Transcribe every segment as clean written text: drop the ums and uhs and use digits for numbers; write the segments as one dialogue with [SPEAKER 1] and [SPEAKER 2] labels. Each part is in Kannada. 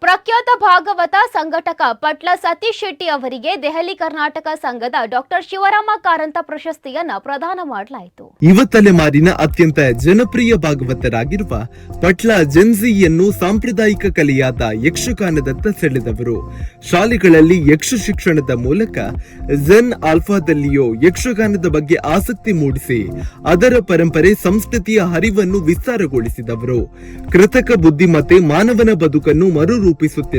[SPEAKER 1] ಪ್ರಖ್ಯಾತ ಭಾಗವತ ಸಂಘಟಕ ಪಟ್ಲ ಸತೀಶ್ ಶೆಟ್ಟಿ ಅವರಿಗೆ ದೆಹಲಿ ಕರ್ನಾಟಕ ಸಂಘದ ಡಾಕ್ಟರ್ ಶಿವರಾಮ ಕಾರಂತ ಪ್ರಶಸ್ತಿಯನ್ನ ಪ್ರದಾನ ಮಾಡಲಾಯಿತು.
[SPEAKER 2] ಯುವ ತಲೆಮಾರಿನ ಅತ್ಯಂತ ಜನಪ್ರಿಯ ಭಾಗವತರಾಗಿರುವ ಪಟ್ಲ ಜೆನ್ಜಿಯನ್ನು ಸಾಂಪ್ರದಾಯಿಕ ಕಲೆಯಾದ ಯಕ್ಷಗಾನದತ್ತ ಸೆಳೆದವರು. ಶಾಲೆಗಳಲ್ಲಿ ಯಕ್ಷ ಶಿಕ್ಷಣದ ಮೂಲಕ ಝೆನ್ ಆಲ್ಫಾದಲ್ಲಿಯೋ ಯಕ್ಷಗಾನದ ಬಗ್ಗೆ ಆಸಕ್ತಿ ಮೂಡಿಸಿ ಅದರ ಪರಂಪರೆ ಸಂಸ್ಕೃತಿಯ ಹರಿವನ್ನು ವಿಸ್ತಾರಗೊಳಿಸಿದವರು. ಕೃತಕ ಬುದ್ಧಿಮತ್ತೆ ಮಾನವನ ಬದುಕನ್ನು ಮರುರೂಪಿಸುತ್ತಿರುವ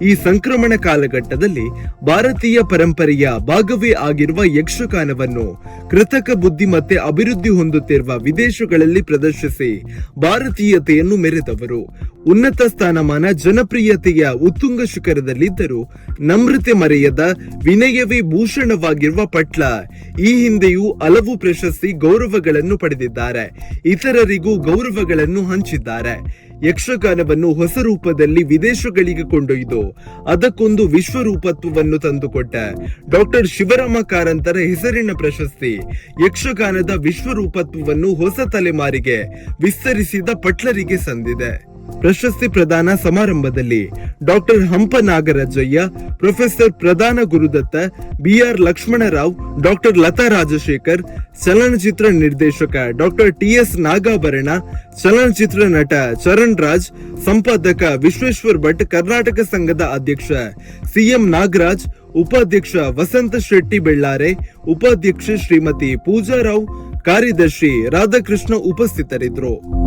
[SPEAKER 2] ಈ ಸಂಕ್ರಮಣ ಕಾಲಘಟ್ಟದಲ್ಲಿ ಭಾರತೀಯ ಪರಂಪರೆಯ ಭಾಗವೇ ಆಗಿರುವ ಯಕ್ಷಗಾನವನ್ನು ಕೃತಕ ಬುದ್ಧಿಮತ್ತೆ ಅಭಿವೃದ್ಧಿ ಹೊಂದುತ್ತಿರುವ ವಿದೇಶಗಳಲ್ಲಿ ಪ್ರದರ್ಶಿಸಿ ಭಾರತೀಯತೆಯನ್ನು ಮೆರೆದವರು. ಉನ್ನತ ಸ್ಥಾನಮಾನ ಜನಪ್ರಿಯತೆಯ ಉತ್ತುಂಗ ಶಿಖರದಲ್ಲಿದ್ದರೂ ನಮ್ರತೆ ಮರೆಯದ ವಿನಯವೇ ಭೂಷಣವಾಗಿರುವ ಪಟ್ಲ ಈ ಹಿಂದೆಯೂ ಹಲವು ಪ್ರಶಸ್ತಿ ಗೌರವಗಳನ್ನು ಪಡೆದಿದ್ದಾರೆ. ಇತರರಿಗೂ ಗೌರವಗಳನ್ನು ಹಂಚಿದ್ದಾರೆ. ಯಕ್ಷಗಾನವನ್ನು ಹೊಸ ರೂಪದಲ್ಲಿ ವಿದೇಶಗಳಿಗೆ ಕೊಂಡೊಯ್ದು ಅದಕ್ಕೊಂದು ವಿಶ್ವರೂಪತ್ವವನ್ನು ತಂದುಕೊಟ್ಟ ಡಾಕ್ಟರ್ ಶಿವರಾಮ ಕಾರಂತರ ಹೆಸರಿನ ಪ್ರಶಸ್ತಿ ಯಕ್ಷಗಾನದ ವಿಶ್ವರೂಪತ್ವವನ್ನು ಹೊಸ ತಲೆಮಾರಿಗೆ ವಿಸ್ತರಿಸಿದ ಪಟ್ಲರಿಗೆ ಸಂದಿದೆ. ಪ್ರಶಸ್ತಿ ಪ್ರದಾನ ಸಮಾರಂಭದಲ್ಲಿ ಡಾಕ್ಟರ್ ಹಂಪ ನಾಗರಾಜಯ್ಯ, ಪ್ರೊಫೆಸರ್ ಪ್ರಧಾನ ಗುರುದತ್ತ, ಬಿಆರ್ ಲಕ್ಷ್ಮಣರಾವ್, ಡಾಕ್ಟರ್ ಲತಾ ರಾಜಶೇಖರ್, ಚಲನಚಿತ್ರ ನಿರ್ದೇಶಕ ಡಾಕ್ಟರ್ ಟಿಎಸ್ ನಾಗಾಭರಣ, ಚಲನಚಿತ್ರ ನಟ ಚರಣ್ ರಾಜ್, ಸಂಪಾದಕ ವಿಶ್ವೇಶ್ವರ್ ಭಟ್, ಕರ್ನಾಟಕ ಸಂಘದ ಅಧ್ಯಕ್ಷ ಸಿಎಂ ನಾಗರಾಜ್, ಉಪಾಧ್ಯಕ್ಷ ವಸಂತ ಶೆಟ್ಟಿ ಬೆಳ್ಳಾರೆ, ಉಪಾಧ್ಯಕ್ಷೆ ಶ್ರೀಮತಿ ಪೂಜಾರಾವ್, ಕಾರ್ಯದರ್ಶಿ ರಾಧಾಕೃಷ್ಣ ಉಪಸ್ಥಿತರಿದ್ದರು.